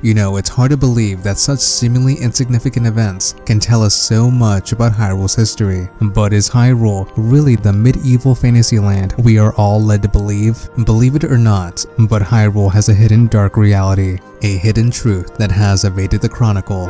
You know, it's hard to believe that such seemingly insignificant events can tell us so much about Hyrule's history. But is Hyrule really the medieval fantasy land we are all led to believe? Believe it or not, but Hyrule has a hidden dark reality, a hidden truth that has evaded the chronicle.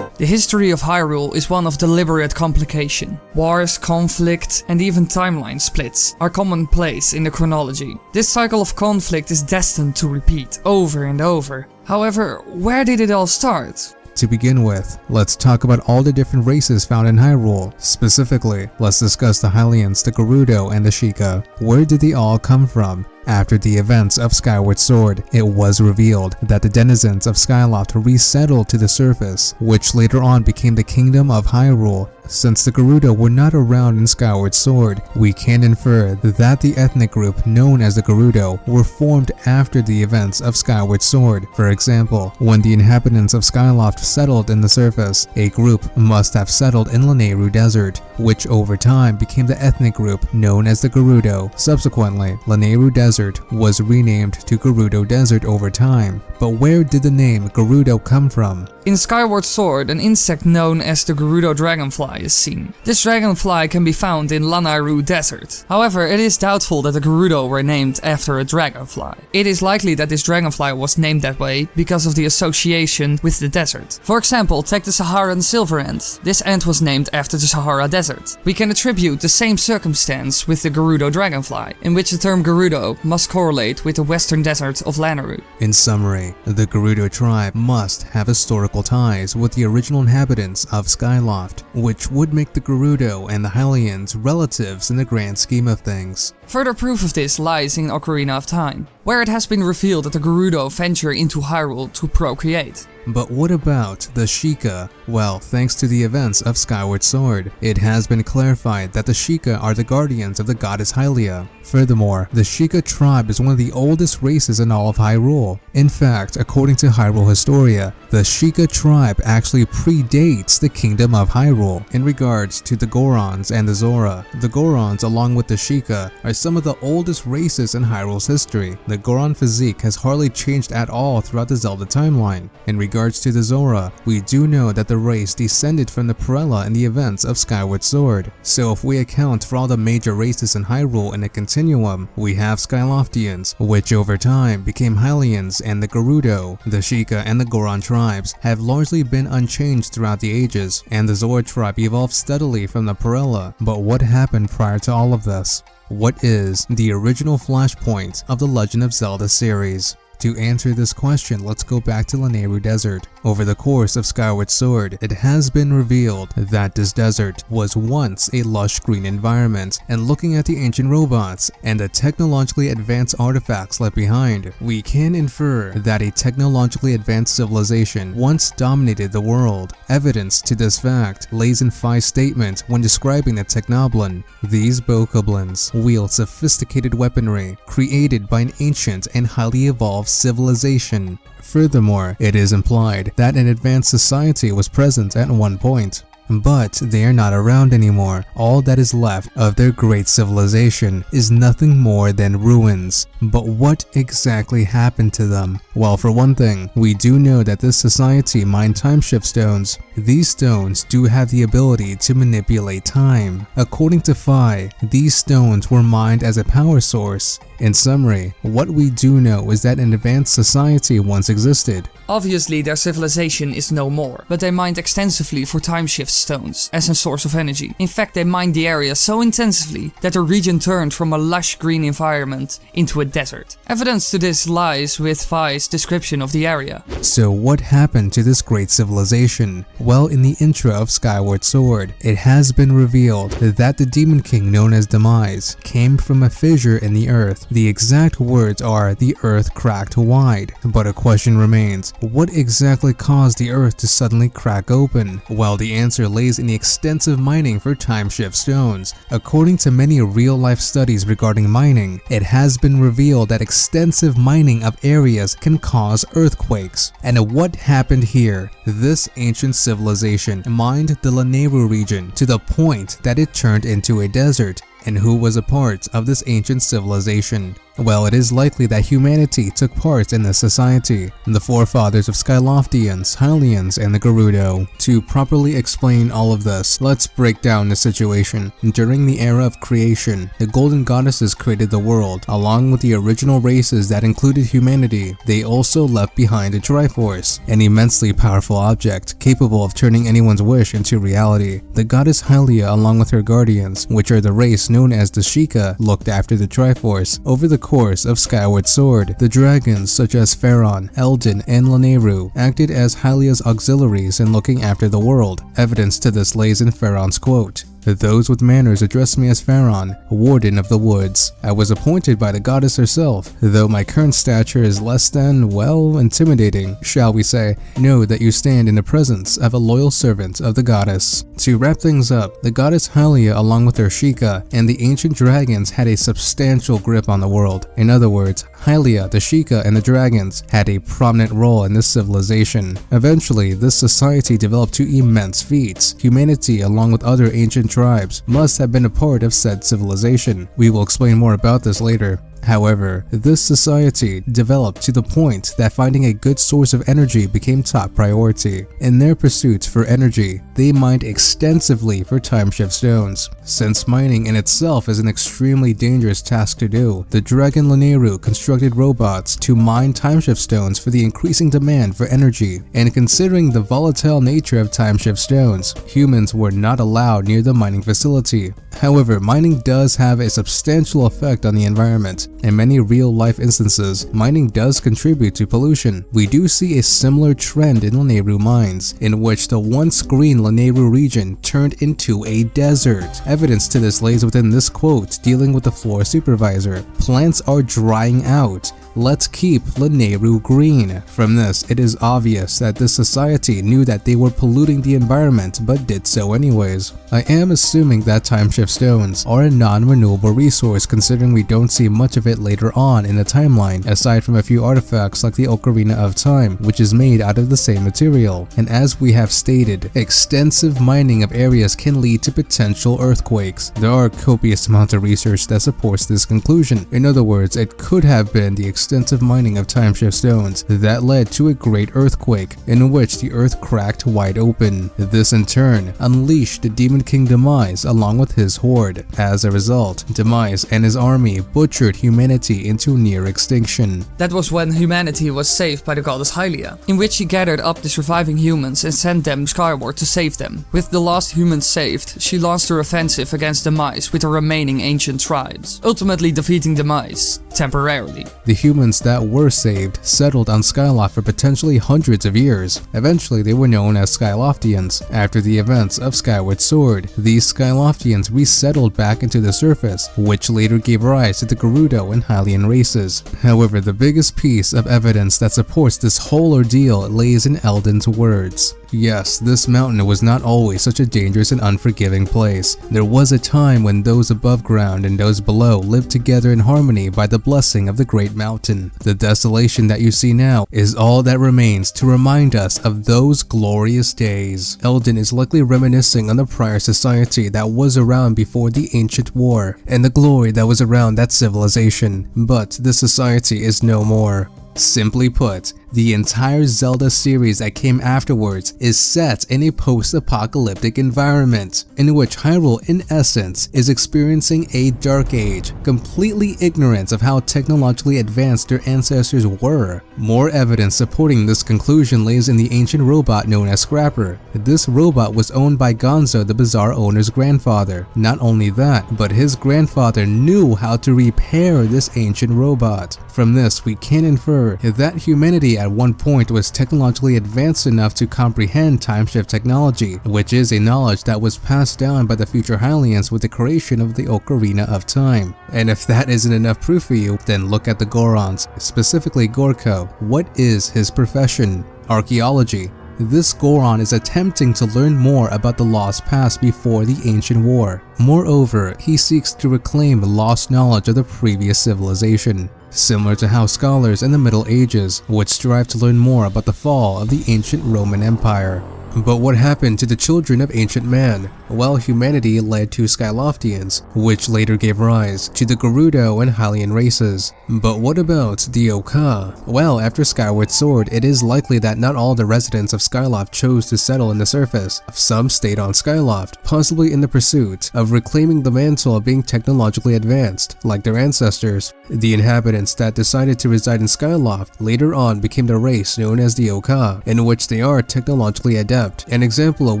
The history of Hyrule is one of deliberate complication. Wars, conflict, and even timeline splits are commonplace in the chronology. This cycle of conflict is destined to repeat over and over. However, where did it all start? To begin with, let's talk about all the different races found in Hyrule. Specifically, let's discuss the Hyruleans, the Gerudo, and the Sheikah. Where did they all come from? After the events of Skyward Sword, it was revealed that the denizens of Skyloft resettled to the surface, which later on became the Kingdom of Hyrule. Since the Gerudo were not around in Skyward Sword, we can infer that the ethnic group known as the Gerudo were formed after the events of Skyward Sword. For example, when the inhabitants of Skyloft settled in the surface, a group must have settled in Lanayru Desert, which over time became the ethnic group known as the Gerudo. Subsequently, Lanayru Desert was renamed to Gerudo Desert over time. But where did the name Gerudo come from? In Skyward Sword, an insect known as the Gerudo Dragonfly is seen. This dragonfly can be found in Lanayru Desert. However, it is doubtful that the Gerudo were named after a dragonfly. It is likely that this dragonfly was named that way because of the association with the desert. For example, take the Saharan silver ant. This ant was named after the Sahara Desert. We can attribute the same circumstance with the Gerudo Dragonfly, in which the term Gerudo must correlate with the western desert of Lanayru. In summary, the Gerudo tribe must have historical ties with the original inhabitants of Skyloft, which would make the Gerudo and the Hyruleans relatives in the grand scheme of things. Further proof of this lies in Ocarina of Time, where it has been revealed that the Gerudo venture into Hyrule to procreate. But what about the Sheikah? Well, thanks to the events of Skyward Sword, it has been clarified that the Sheikah are the guardians of the goddess Hylia. Furthermore, the Sheikah tribe is one of the oldest races in all of Hyrule. In fact, according to Hyrule Historia, the Sheikah tribe actually predates the Kingdom of Hyrule. In regards to the Gorons and the Zora, the Gorons along with the Sheikah are some of the oldest races in Hyrule's history. The Goron physique has hardly changed at all throughout the Zelda timeline. In regards to the Zora, we do know that the race descended from the Perella in the events of Skyward Sword. So if we account for all the major races in Hyrule in a continuum, we have Skyloftians, which over time became Hylians, and the Gerudo. The Sheikah and the Goron tribes have largely been unchanged throughout the ages, and the Zora tribe evolved steadily from the Perella. But what happened prior to all of this? What is the original Flashpoint of the Legend of Zelda series? To answer this question, let's go back to Lanayru Desert. Over the course of Skyward Sword, it has been revealed that this desert was once a lush green environment, and looking at the ancient robots and the technologically advanced artifacts left behind, we can infer that a technologically advanced civilization once dominated the world. Evidence to this fact lays in Fi's statement when describing the Technoblin. These bokoblins wield sophisticated weaponry created by an ancient and highly evolved civilization. Furthermore, it is implied that an advanced society was present at one point. But they are not around anymore. All that is left of their great civilization is nothing more than ruins. But what exactly happened to them? Well, for one thing, we do know that this society mined time shift stones. These stones do have the ability to manipulate time. According to Fi, these stones were mined as a power source. In summary, what we do know is that an advanced society once existed. Obviously, their civilization is no more, but they mined extensively for time shift stones as a source of energy. In fact, they mined the area so intensively that the region turned from a lush green environment into a desert. Evidence to this lies with Fi's description of the area. So what happened to this great civilization? Well, in the intro of Skyward Sword, it has been revealed that the Demon King known as Demise came from a fissure in the earth. The exact words are, "The earth cracked wide." But a question remains, what exactly caused the earth to suddenly crack open? Well, the answer answer lays in the extensive mining for time shift stones. According to many real-life studies regarding mining, it has been revealed that extensive mining of areas can cause earthquakes. And what happened here? This ancient civilization mined the Lanayru region to the point that it turned into a desert. And who was a part of this ancient civilization? Well, it is likely that humanity took part in this society, the forefathers of Skyloftians, Hyruleans, and the Gerudo. To properly explain all of this, let's break down the situation. During the era of creation, the golden goddesses created the world, along with the original races that included humanity. They also left behind a Triforce, an immensely powerful object, capable of turning anyone's wish into reality. The goddess Hylia, along with her guardians, which are the race known as the Sheikah, looked after the Triforce. Over the course of Skyward Sword, the dragons such as Pharaon, Eldin, and Lanayru acted as Hylia's auxiliaries in looking after the world. Evidence to this lays in Pharaon's quote, "Those with manners address me as Pharaon, warden of the woods. I was appointed by the goddess herself. Though my current stature is less than, well, intimidating, shall we say, know that you stand in the presence of a loyal servant of the goddess." To wrap things up, the goddess Hylia, along with her Sheikah and the ancient dragons, had a substantial grip on the world. In other words, Hylia, the Sheikah, and the dragons had a prominent role in this civilization. Eventually, this society developed to immense feats. Humanity, along with other ancient tribes, must have been a part of said civilization. We will explain more about this later. However, this society developed to the point that finding a good source of energy became top priority. In their pursuit for energy, they mined extensively for time shift stones. Since mining in itself is an extremely dangerous task to do, the dragon Lanayru constructed robots to mine time shift stones for the increasing demand for energy. And considering the volatile nature of time shift stones, humans were not allowed near the mining facility. However, mining does have a substantial effect on the environment. In many real-life instances, mining does contribute to pollution. We do see a similar trend in Lanayru mines, in which the once green Lanayru region turned into a desert. Evidence to this lays within this quote dealing with the floor supervisor. "Plants are drying out. Let's keep Lanayru green." From this, it is obvious that this society knew that they were polluting the environment but did so anyways. I am assuming that time shift stones are a non-renewable resource, considering we don't see much of it later on in the timeline, aside from a few artifacts like the Ocarina of Time, which is made out of the same material. And as we have stated, extensive mining of areas can lead to potential earthquakes. There are copious amounts of research that supports this conclusion. In other words, it could have been the extensive mining of time shift stones that led to a great earthquake in which the earth cracked wide open. This in turn unleashed the Demon King Demise along with his horde. As a result, Demise and his army butchered humanity into near extinction. That was when humanity was saved by the goddess Hylia, in which she gathered up the surviving humans and sent them skyward to save them. With the last humans saved, she launched her offensive against Demise with the remaining ancient tribes, ultimately defeating Demise temporarily. The humans that were saved settled on Skyloft for potentially hundreds of years. Eventually, they were known as Skyloftians. After the events of Skyward Sword, these Skyloftians resettled back into the surface, which later gave rise to the Gerudo and Hyrulean races. However, the biggest piece of evidence that supports this whole ordeal lays in Eldin's words. Yes, this mountain was not always such a dangerous and unforgiving place. There was a time when those above ground and those below lived together in harmony by the blessing of the great mountain. The desolation that you see now is all that remains to remind us of those glorious days. Eldin is likely reminiscing on the prior society that was around before the ancient war, and the glory that was around that civilization. But this society is no more. Simply put, the entire Zelda series that came afterwards is set in a post-apocalyptic environment, in which Hyrule in essence is experiencing a dark age, completely ignorant of how technologically advanced their ancestors were. More evidence supporting this conclusion lays in the ancient robot known as Scrapper. This robot was owned by Gonzo, the Bazaar owner's grandfather. Not only that, but his grandfather knew how to repair this ancient robot. From this, we can infer that humanity at one point was technologically advanced enough to comprehend time shift technology, which is a knowledge that was passed down by the future Hyruleans with the creation of the Ocarina of Time. And if that isn't enough proof for you, then look at the Gorons, specifically Gorko. What is his profession? Archaeology. This Goron is attempting to learn more about the lost past before the ancient war. Moreover, he seeks to reclaim lost knowledge of the previous civilization, similar to how scholars in the Middle Ages would strive to learn more about the fall of the ancient Roman Empire. But what happened to the children of ancient man? Well, humanity led to Skyloftians, which later gave rise to the Gerudo and Hyrulean races. But what about the Oka? Well, after Skyward Sword, it is likely that not all the residents of Skyloft chose to settle in the surface. Some stayed on Skyloft, possibly in the pursuit of reclaiming the mantle of being technologically advanced, like their ancestors. The inhabitants that decided to reside in Skyloft later on became the race known as the Oka, in which they are technologically adept, an example of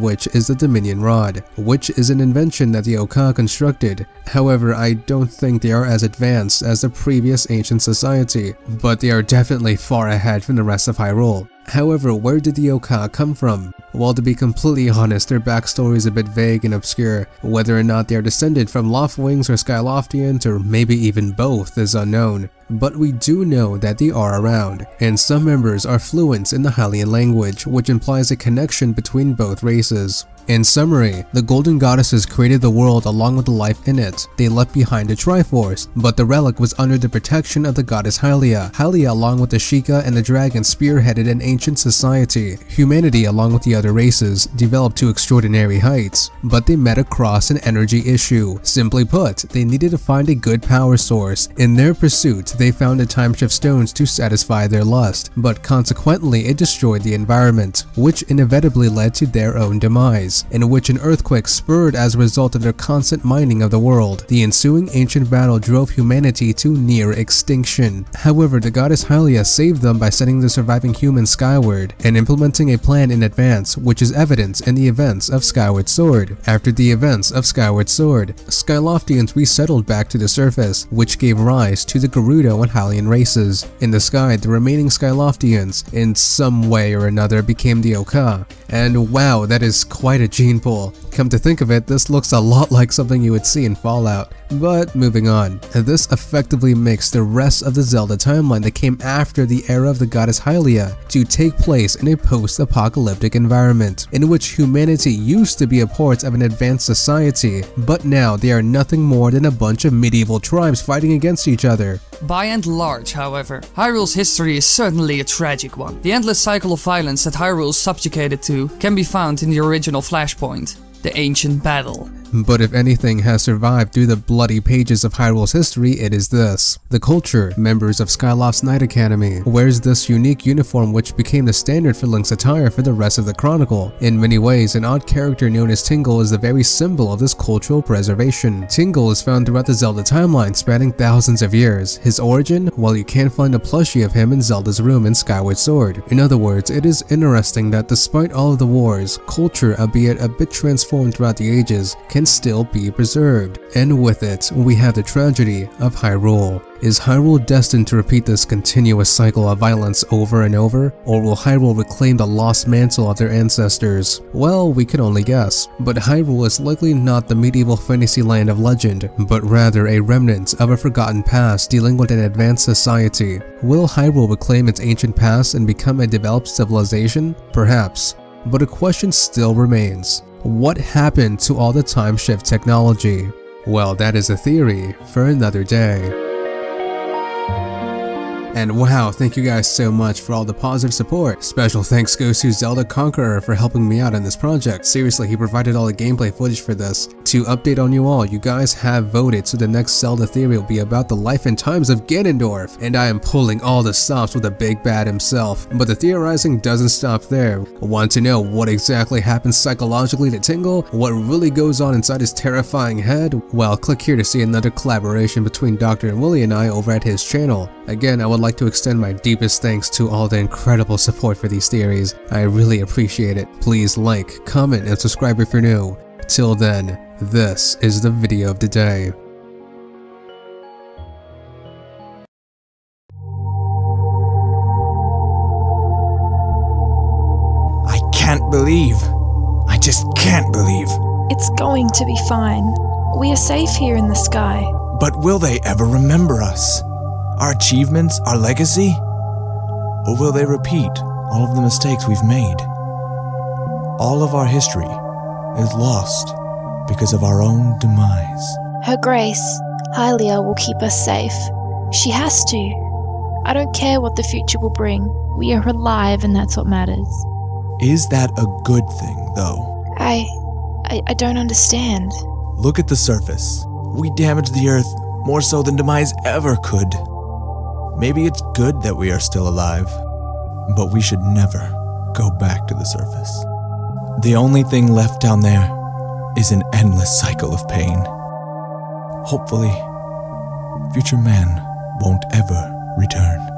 which is the Dominion Rod, which is an invention that the Oka constructed. However, I don't think they are as advanced as the previous ancient society, but they are definitely far ahead from the rest of Hyrule. However, where did the Oka come from? Well, to be completely honest, their backstory is a bit vague and obscure. Whether or not they are descended from Loftwings or Skyloftians, or maybe even both, is unknown. But we do know that they are around, and some members are fluent in the Hyrulean language, which implies a connection between both races. In summary, the Golden Goddesses created the world along with the life in it. They left behind a Triforce, but the relic was under the protection of the goddess Hylia. Hylia, along with the Sheikah and the dragon, spearheaded an ancient society. Humanity, along with the other races, developed to extraordinary heights, but they met across an energy issue. Simply put, they needed to find a good power source. In their pursuit, they found the timeshift stones to satisfy their lust, but consequently it destroyed the environment, which inevitably led to their own demise, in which an earthquake spurred as a result of their constant mining of the world. The ensuing ancient battle drove humanity to near extinction. However, the goddess Hylia saved them by sending the surviving humans skyward and implementing a plan in advance, which is evident in the events of Skyward Sword. After the events of Skyward Sword, Skyloftians resettled back to the surface, which gave rise to the Gerudo and Hyrulean races. In the sky, the remaining Skyloftians, in some way or another, became the Oka. And wow, that is quite a gene pool. Come to think of it, this looks a lot like something you would see in Fallout. But moving on, this effectively makes the rest of the Zelda timeline that came after the era of the goddess Hylia to take place in a post-apocalyptic environment, in which humanity used to be a part of an advanced society, but now they are nothing more than a bunch of medieval tribes fighting against each other. By and large, however, Hyrule's history is certainly a tragic one. The endless cycle of violence that Hyrule is subjugated to can be found in the original Flashpoint, the ancient battle. But if anything has survived through the bloody pages of Hyrule's history, it is this. The culture, members of Skyloft's Knight Academy, wears this unique uniform which became the standard for Link's attire for the rest of the chronicle. In many ways, an odd character known as Tingle is the very symbol of this cultural preservation. Tingle is found throughout the Zelda timeline spanning thousands of years. His origin? Well, you can find a plushie of him in Zelda's room in Skyward Sword. In other words, it is interesting that despite all of the wars, culture, albeit a bit transformed throughout the ages, can still be preserved. And with it, we have the tragedy of Hyrule. Is Hyrule destined to repeat this continuous cycle of violence over and over, or will Hyrule reclaim the lost mantle of their ancestors? Well, we can only guess, but Hyrule is likely not the medieval fantasy land of legend, but rather a remnant of a forgotten past dealing with an advanced society. Will Hyrule reclaim its ancient past and become a developed civilization? Perhaps. But a question still remains. What happened to all the time shift technology? Well, that is a theory for another day. And wow, thank you guys so much for all the positive support. Special thanks goes to Zelda Conqueror for helping me out in this project. Seriously, he provided all the gameplay footage for this. To update on you all, you guys have voted, so the next Zelda theory will be about the life and times of Ganondorf, and I am pulling all the stops with the big bad himself. But the theorizing doesn't stop there. Want to know what exactly happens psychologically to Tingle? What really goes on inside his terrifying head? Well, click here to see another collaboration between Dr. and Willie and I over at his channel. Again, I would like to extend my deepest thanks to all the incredible support for these theories. I really appreciate it. Please like, comment, and subscribe if you're new. Till then, this is the video of the day. I can't believe. I just can't believe. It's going to be fine. We are safe here in the sky. But will they ever remember us? Our achievements, our legacy? Or will they repeat all of the mistakes we've made? All of our history is lost because of our own demise. Her Grace, Hylia, will keep us safe. She has to. I don't care what the future will bring. We are alive, and that's what matters. Is that a good thing, though? I don't understand. Look at the surface. We damaged the Earth more so than demise ever could. Maybe it's good that we are still alive, but we should never go back to the surface. The only thing left down there is an endless cycle of pain. Hopefully, future man won't ever return.